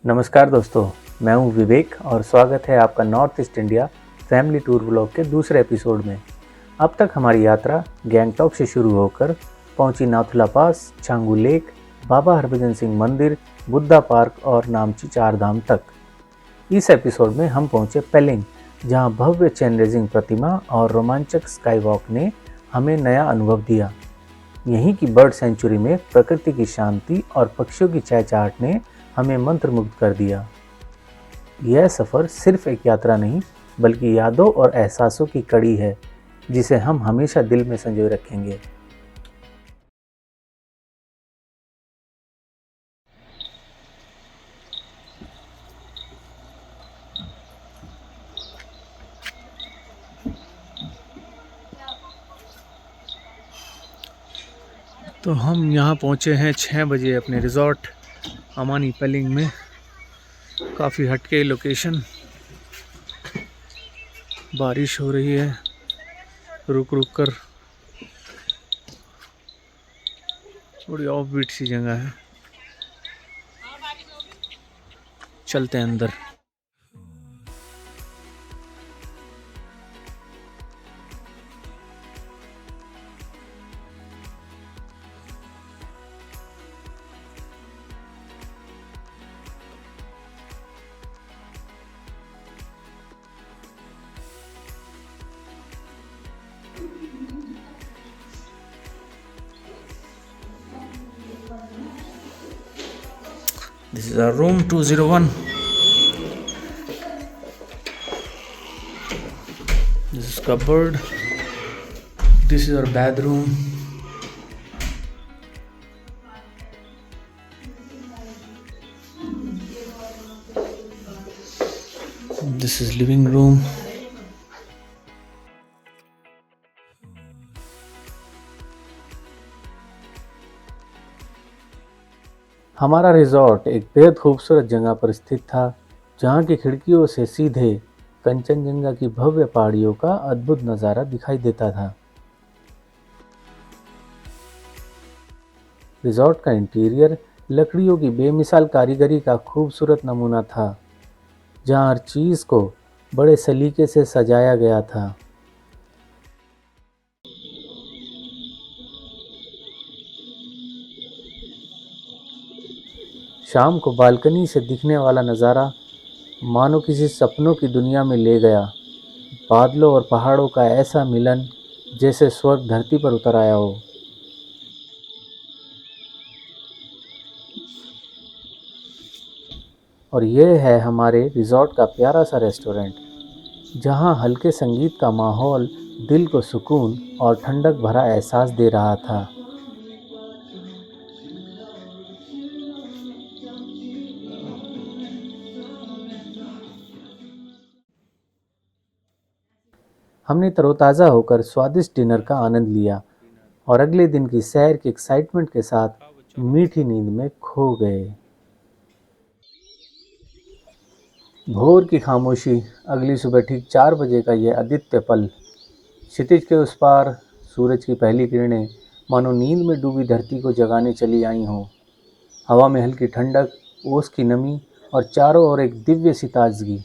नमस्कार दोस्तों, मैं हूं विवेक और स्वागत है आपका north east India family tour vlog के दूसरे एपिसोड में। अब तक हमारी यात्रा गैंगटॉक से शुरू होकर पहुंची नाथुला पास, छांगू लेक, बाबा हरभजन सिंह मंदिर, बुद्धा पार्क और नामची चार धाम तक। इस एपिसोड में हम पहुंचे पेलिंग, जहां भव्य चेन रेजिंग प्रतिमा और रोमांचक स्काई वॉक ने हमें नया अनुभव दिया। यहीं की बर्ड सेंचुरी में प्रकृति की शांति और पक्षियों की चहचहाट ने हमें मंत्रमुग्ध कर दिया। यह सफ़र सिर्फ एक यात्रा नहीं, बल्कि यादों और एहसासों की कड़ी है, जिसे हम हमेशा दिल में संजोए रखेंगे। तो हम यहाँ पहुँचे हैं 6 बजे अपने रिज़ॉर्ट अमानी पेलिंग में। काफ़ी हटके लोकेशन, बारिश हो रही है रुक रुक कर, थोड़ी ऑफ बीट सी जगह है। चलते हैं अंदर। This is our room 201. This is cupboard. This is our bathroom. This is living room. हमारा रिजॉर्ट एक बेहद खूबसूरत जगह पर स्थित था, जहाँ की खिड़कियों से सीधे कंचनजंगा की भव्य पहाड़ियों का अद्भुत नज़ारा दिखाई देता था। रिजॉर्ट का इंटीरियर लकड़ियों की बेमिसाल कारीगरी का खूबसूरत नमूना था, जहाँ हर चीज़ को बड़े सलीके से सजाया गया था। शाम को बालकनी से दिखने वाला नज़ारा मानो किसी सपनों की दुनिया में ले गया। बादलों और पहाड़ों का ऐसा मिलन, जैसे स्वर्ग धरती पर उतर आया हो। और यह है हमारे रिजॉर्ट का प्यारा सा रेस्टोरेंट, जहां हल्के संगीत का माहौल दिल को सुकून और ठंडक भरा एहसास दे रहा था। हमने तरोताज़ा होकर स्वादिष्ट डिनर का आनंद लिया और अगले दिन की सैर की एक्साइटमेंट के साथ मीठी नींद में खो गए। भोर की खामोशी, अगली सुबह ठीक 4 बजे का यह आदित्य पल, क्षितिज के उस पार सूरज की पहली किरणें मानो नींद में डूबी धरती को जगाने चली आई हों। हवा में हल्की ठंडक, ओस की नमी और चारों ओर एक दिव्य सी ताजगी।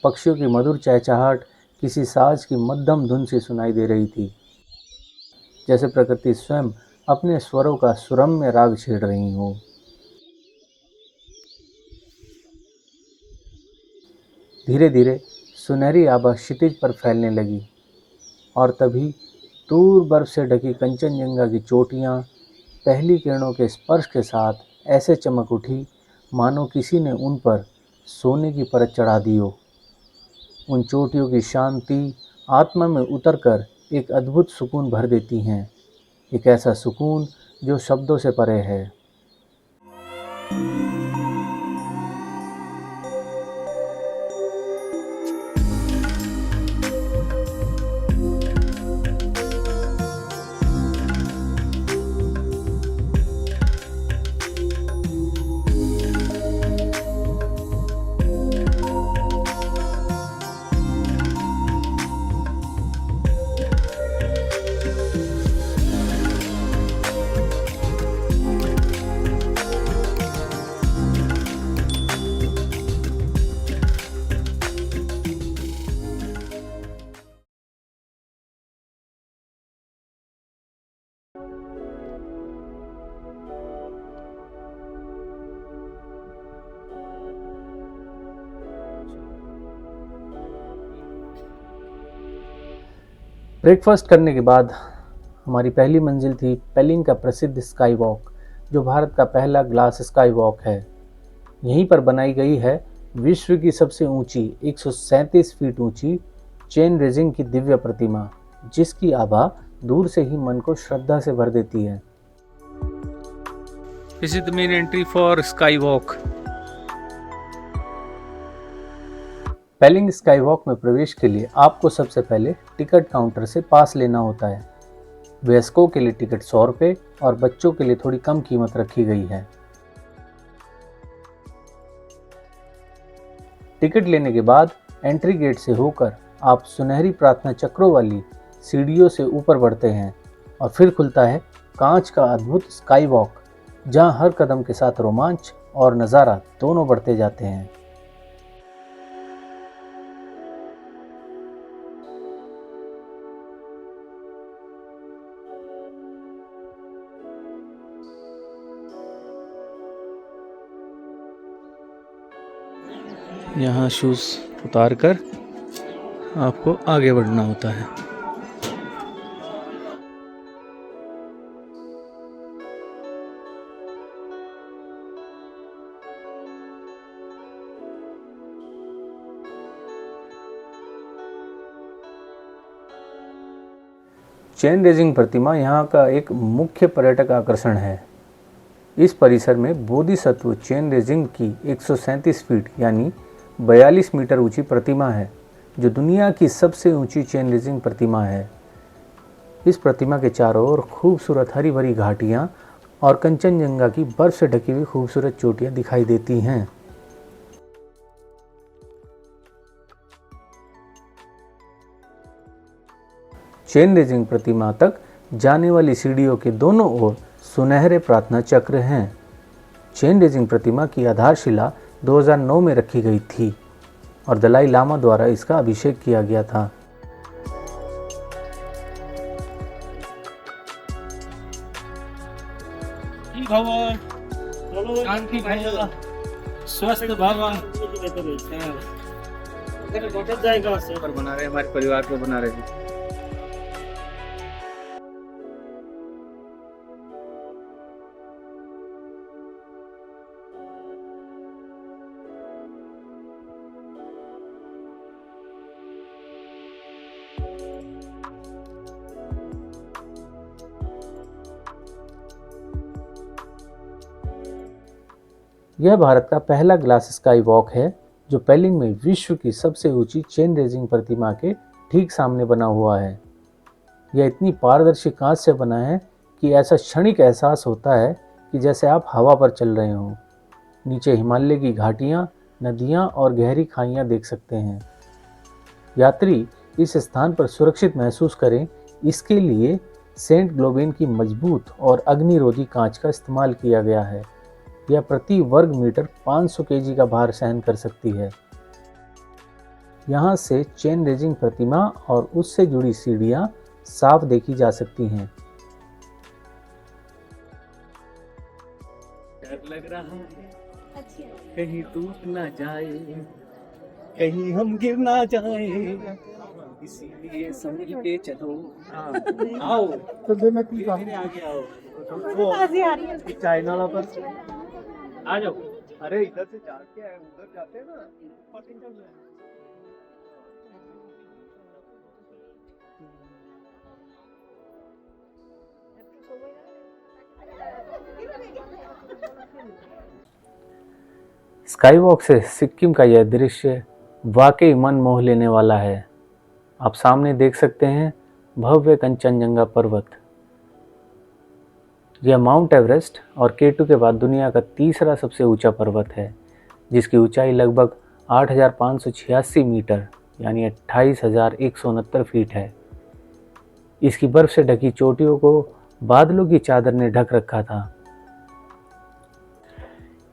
पक्षियों की मधुर चहचहाट किसी साज की मध्यम धुन से सुनाई दे रही थी, जैसे प्रकृति स्वयं अपने स्वरों का सुरम्य राग छेड़ रही हो। धीरे धीरे सुनहरी आभा क्षितिज पर फैलने लगी और तभी दूर बर्फ से ढकी कंचनजंगा की चोटियां पहली किरणों के स्पर्श के साथ ऐसे चमक उठी, मानो किसी ने उन पर सोने की परत चढ़ा दी हो। उन चोटियों की शांति आत्मा में उतरकर एक अद्भुत सुकून भर देती हैं, एक ऐसा सुकून जो शब्दों से परे है। ब्रेकफास्ट करने के बाद हमारी पहली मंजिल थी पेलिंग का प्रसिद्ध स्काई वॉक, जो भारत का पहला ग्लास स्काई वॉक है। यहीं पर बनाई गई है विश्व की सबसे ऊंची 137 फीट ऊंची चेन रेजिंग की दिव्य प्रतिमा, जिसकी आभा दूर से ही मन को श्रद्धा से भर देती है। This is the main entry for Skywalk. Pelling skywalk में प्रवेश के लिए आपको सबसे पहले टिकट काउंटर से पास लेना होता है। वयस्कों के लिए टिकट 100 रुपये और बच्चों के लिए थोड़ी कम कीमत रखी गई है। टिकट लेने के बाद एंट्री गेट से होकर आप सुनहरी प्रार्थना चक्रों वाली सीढ़ियों से ऊपर बढ़ते हैं और फिर खुलता है कांच का अद्भुत स्काई वॉक, जहां हर कदम के साथ रोमांच और नज़ारा दोनों बढ़ते जाते हैं। यहाँ शूज़ उतार कर आपको आगे बढ़ना होता है। चेन रेजिंग प्रतिमा यहाँ का एक मुख्य पर्यटक आकर्षण है। इस परिसर में बोधिसत्व चेन रेजिंग की 137 फीट यानी 42 मीटर ऊंची प्रतिमा है, जो दुनिया की सबसे ऊंची चेन रेजिंग प्रतिमा है। इस प्रतिमा के चारों ओर खूबसूरत हरी भरी घाटियाँ और कंचनजंगा की बर्फ से ढकी हुई खूबसूरत चोटियाँ दिखाई देती हैं। चेन रेजिंग प्रतिमा तक जाने वाली सीढ़ियों के दोनों ओर सुनहरे प्रार्थना चक्र हैं। चेन रेजिंग प्रतिमा की आधारशिला 2009 में रखी गई थी और दलाई लामा द्वारा इसका अभिषेक किया गया था। स्वस्थ भगवान बना रहे, हमारे परिवार को बना रहे। यह भारत का पहला ग्लास स्काई वॉक है, जो पेलिंग में विश्व की सबसे ऊंची चेन रेजिंग प्रतिमा के ठीक सामने बना हुआ है। यह इतनी पारदर्शी कांच से बना है कि ऐसा क्षणिक एहसास होता है कि जैसे आप हवा पर चल रहे हों। नीचे हिमालय की घाटियाँ, नदियाँ और गहरी खाइयाँ देख सकते हैं। यात्री इस स्थान पर सुरक्षित महसूस करें, इसके लिए सेंट ग्लोबिन की मजबूत और अग्निरोधी कांच का इस्तेमाल किया गया है। यह प्रति वर्ग मीटर 500 केजी का भार सहन कर सकती है। यहाँ से चेन रेजिंग प्रतिमा और उससे जुड़ी सीढ़ियाँ साफ देखी जा सकती हैं। डर लग रहा है कहीं टूट ना जाए, कहीं हम गिर ना जाए, इसीलिए संभल के चलो। आओ तो मैं आगे आओ, वो चाइना वाला पर आ जाओ। अरे इधर से जाके आए, उधर जाते हैं ना। स्काई वॉक से सिक्किम का यह दृश्य वाकई मन मोह लेने वाला है। आप सामने देख सकते हैं भव्य कंचनजंगा पर्वत। यह माउंट एवरेस्ट और K2 के बाद दुनिया का तीसरा सबसे ऊंचा पर्वत है, जिसकी ऊंचाई लगभग 8,586 मीटर यानी 28,169 फीट है। इसकी बर्फ से ढकी चोटियों को बादलों की चादर ने ढक रखा था।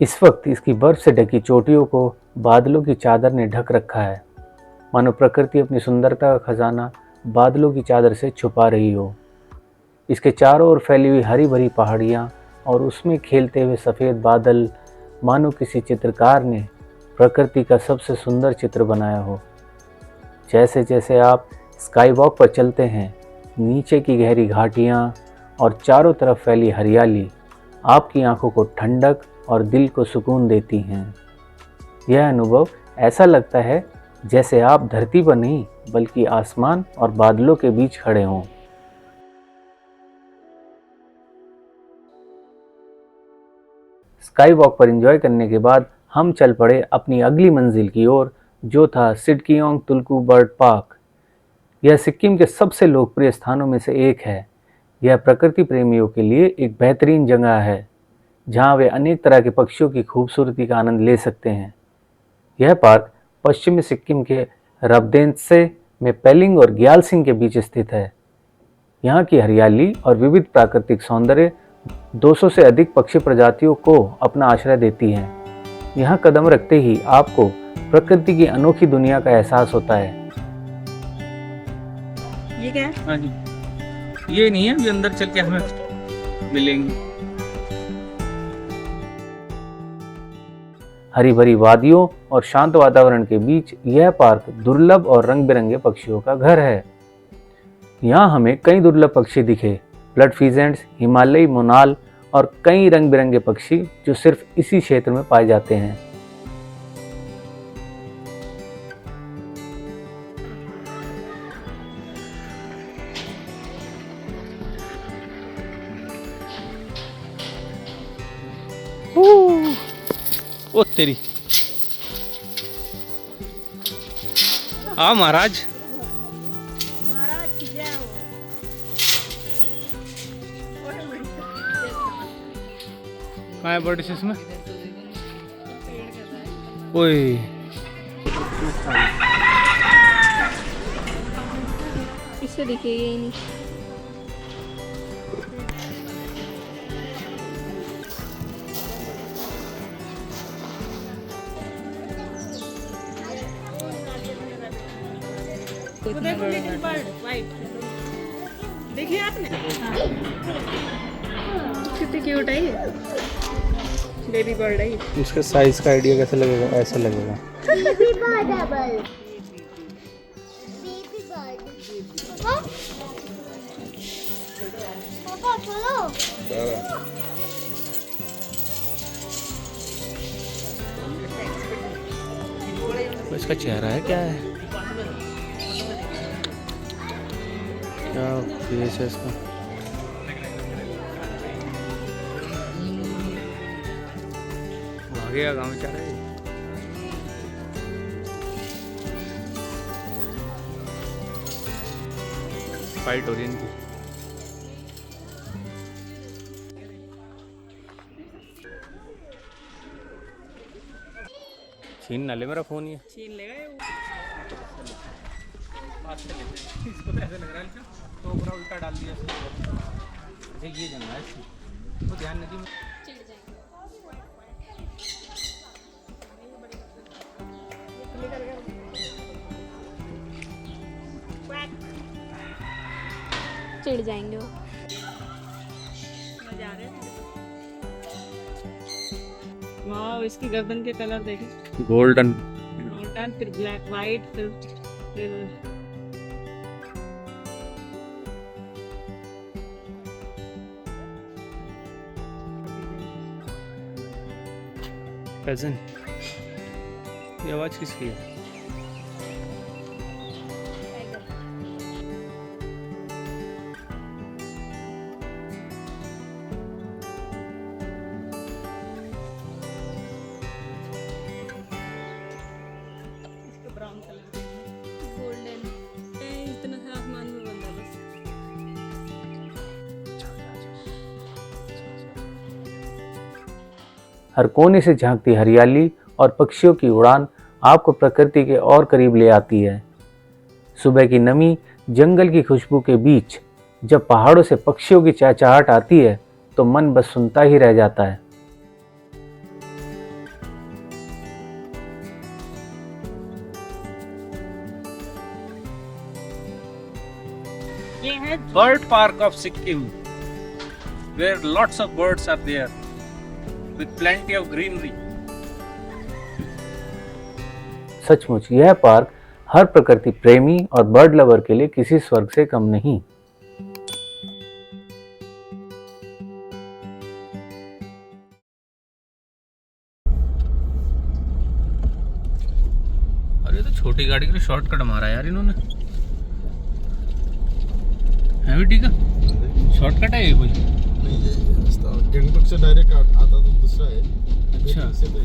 इस वक्त इसकी बर्फ से ढकी चोटियों को बादलों की चादर ने ढक रखा है, मानो प्रकृति अपनी सुंदरता का खजाना बादलों की चादर से छुपा रही हो। इसके चारों ओर फैली हुई हरी भरी पहाड़ियाँ और उसमें खेलते हुए सफ़ेद बादल मानो किसी चित्रकार ने प्रकृति का सबसे सुंदर चित्र बनाया हो। जैसे जैसे आप स्काई वॉक पर चलते हैं, नीचे की गहरी घाटियाँ और चारों तरफ फैली हरियाली आपकी आंखों को ठंडक और दिल को सुकून देती हैं। यह अनुभव ऐसा लगता है जैसे आप धरती पर नहीं बल्कि आसमान और बादलों के बीच खड़े हों। स्काई वॉक पर एंजॉय करने के बाद हम चल पड़े अपनी अगली मंजिल की ओर, जो था सिडकियोंग तुल्कू बर्ड पार्क। यह सिक्किम के सबसे लोकप्रिय स्थानों में से एक है। यह प्रकृति प्रेमियों के लिए एक बेहतरीन जगह है जहां वे अनेक तरह के पक्षियों की खूबसूरती का आनंद ले सकते हैं। यह पार्क पश्चिमी सिक्किम के रबदेंसे में पेलिंग और ग्यालसिंग के बीच स्थित है। यहाँ की हरियाली और विविध प्राकृतिक सौंदर्य 200 से अधिक पक्षी प्रजातियों को अपना आश्रय देती हैं। यहाँ कदम रखते ही आपको प्रकृति की अनोखी दुनिया का एहसास होता है। ये क्या है? हाँ जी, ये नहीं है, अभी अंदर चल के हमें मिलेंगे। हरी भरी वादियों और शांत वातावरण के बीच यह पार्क दुर्लभ और रंग बिरंगे पक्षियों का घर है। यहाँ हमें कई दुर्लभ पक्षी दिखे, ब्लड फीजेंट्स, हिमालयी मोनाल और कई रंग बिरंगे पक्षी जो सिर्फ इसी क्षेत्र में पाए जाते हैं। ओ तेरी, हाँ महाराज। कहाँ है बर्ड इसमें? ओए इससे देखिए, ये नहीं। देखो लिटिल बर्ड वाइट, देखिए आपने? कितनी क्यूट है ये, बेबी बर्ड है ये। इसका साइज का आइडिया कैसे लगेगा? ऐसा लगेगा। बेबी बर्ड है, बेबी बर्ड। पापा चलो। इसका चेहरा है, क्या है? क्या फेस है इसका? भागेगा गाँव में, चाह फाइट हो रही है इनकी। छीन ना ले मेरा फोन, ये छीन लेगा ये। इसको तो ऐसा लग रहा है तो पूरा उल्टा डाल दिया इसने। ये जंगल है इसकी, तो ध्यान नहीं दी। चिढ़ जाएंगे वो। मजा आ रहा है। वाह, इसकी गर्दन के कलर देखें, गोल्डन, गोल्डन, फिर ब्लैक वाइट, फिर पेजेंट। ये आवाज किसकी है? Brown colour, golden. इतना सा आसमान में बंदा बस। हर कोने से झांकती हरियाली और पक्षियों की उड़ान आपको प्रकृति के और करीब ले आती है। सुबह की नमी, जंगल की खुशबू के बीच जब पहाड़ों से पक्षियों की चहचहाहट आती है तो मन बस सुनता ही रह जाता है। ये है bird park of Sikkim, where lots of birds are there with plenty of greenery. सचमुच यह पार्क हर प्रकृति प्रेमी और बर्ड लवर के लिए किसी स्वर्ग से कम नहीं। तो छोटी गाड़ी के लिए शॉर्टकट मारा यार इन्होंने। है बेटी का शॉर्टकट है ये कोई? नहीं, ये रास्ता गंगटोक से डायरेक्ट आता तो दूसरा है। अच्छा। से तो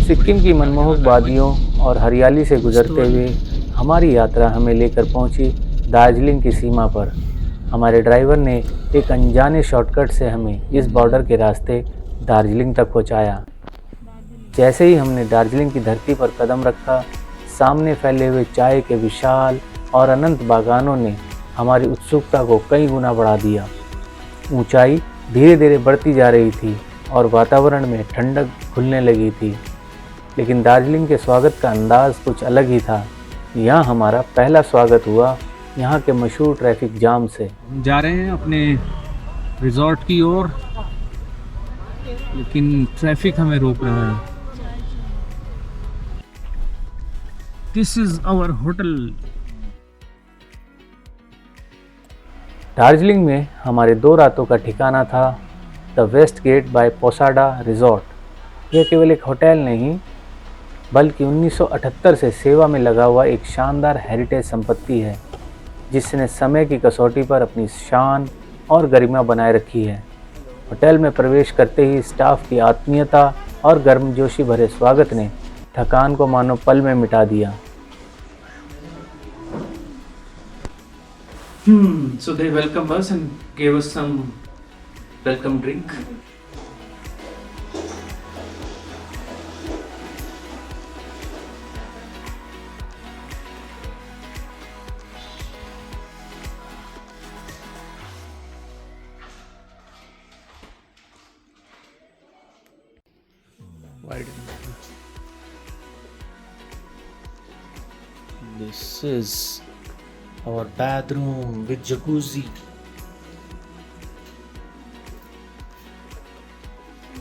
सिक्किम की मनमोहक वादियों और हरियाली से गुजरते हुए हमारी यात्रा हमें लेकर पहुंची दार्जिलिंग की सीमा पर। हमारे ड्राइवर ने एक अनजाने शॉर्टकट से हमें इस बॉर्डर के रास्ते दार्जिलिंग तक पहुंचाया। जैसे ही हमने दार्जिलिंग की धरती पर कदम रखा, सामने फैले हुए चाय के विशाल और अनंत बागानों ने हमारी उत्सुकता को कई गुना बढ़ा दिया। ऊंचाई धीरे धीरे बढ़ती जा रही थी और वातावरण में ठंडक घुलने लगी थी, लेकिन दार्जिलिंग के स्वागत का अंदाज कुछ अलग ही था। यहाँ हमारा पहला स्वागत हुआ यहाँ के मशहूर ट्रैफिक जाम से। जा रहे हैं अपने रिजॉर्ट की ओर, लेकिन ट्रैफिक हमें रोक रहा है। This is our hotel. Darjeeling में हमारे 2 रातों का ठिकाना था the West Gate by Posada resort. यह केवल एक होटल नहीं, बल्कि 1978 से सेवा में लगा हुआ एक शानदार हेरिटेज संपत्ति है, जिसने समय की कसौटी पर अपनी शान और गरिमा बनाए रखी है। होटल में प्रवेश करते ही स्टाफ की आत्मीयता और गर्मजोशी भरे स्वागत ने थकान को मानो पल में मिटा दिया। So they welcomed us and gave us some welcome drink. This is our bathroom with jacuzzi.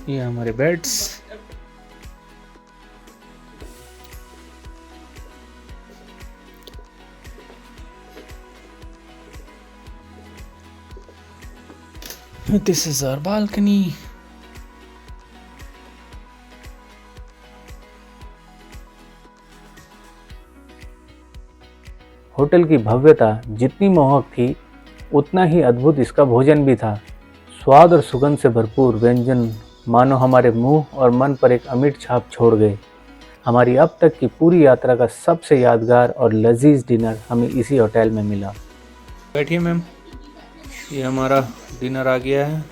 ये हमारे beds. This is our balcony. Hotel की भव्यता जितनी मोहक थी, उतना ही अद्भुत इसका भोजन भी था। स्वाद और सुगंध से भरपूर व्यंजन मानो हमारे मुंह और मन पर एक अमिट छाप छोड़ गए। हमारी अब तक की पूरी यात्रा का सबसे यादगार और लजीज डिनर हमें इसी होटल में मिला। बैठिए मैम, ये हमारा डिनर आ गया है।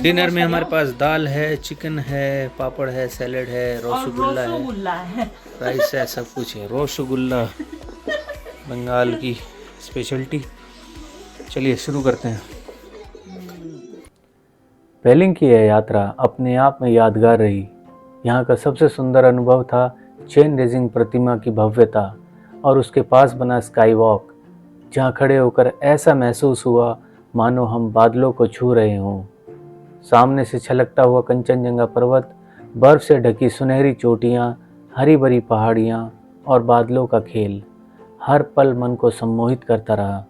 डिनर में हमारे पास दाल है, चिकन है, पापड़ है, सैलेड है, रसगुल्ला है, राइस है, सब कुछ है। रसगुल्ला बंगाल की स्पेशलिटी। चलिए शुरू करते हैं। पेलिंग की यह यात्रा अपने आप में यादगार रही। यहाँ का सबसे सुंदर अनुभव था चेन रेजिंग प्रतिमा की भव्यता और उसके पास बना स्काई वॉक, जहाँ खड़े होकर ऐसा महसूस हुआ मानो हम बादलों को छू रहे हों। सामने से छलकता हुआ कंचनजंगा पर्वत, बर्फ से ढकी सुनहरी चोटियाँ, हरी भरी पहाड़ियाँ और बादलों का खेल हर पल मन को सम्मोहित करता रहा।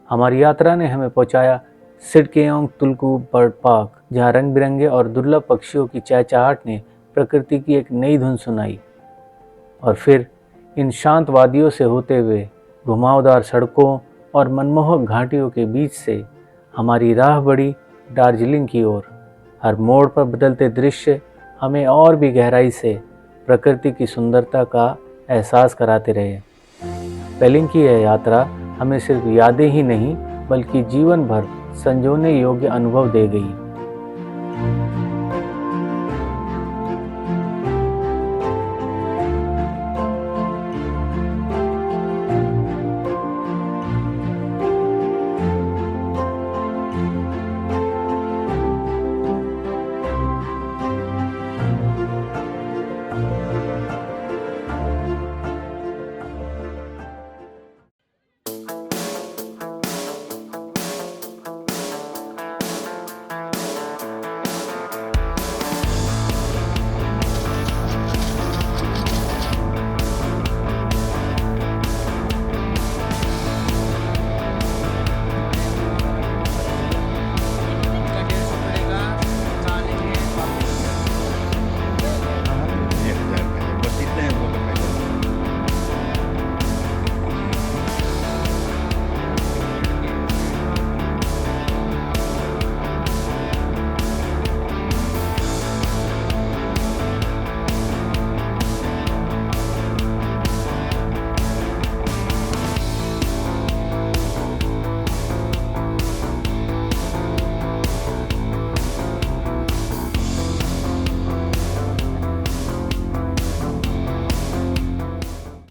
हमारी यात्रा ने हमें पहुँचाया सिडकेओंग तुलकू बर्ड पार्क, जहाँ रंग बिरंगे और दुर्लभ पक्षियों की चहचहाट ने प्रकृति की एक नई धुन सुनाई। और फिर इन शांत वादियों से होते हुए घुमावदार सड़कों और मनमोहक घाटियों के बीच से हमारी राह बढ़ी दार्जिलिंग की ओर। हर मोड़ पर बदलते दृश्य हमें और भी गहराई से प्रकृति की सुंदरता का एहसास कराते रहे। पेलिंग की यह यात्रा हमें सिर्फ यादें ही नहीं, बल्कि जीवन भर संजोने योग्य अनुभव दे गई।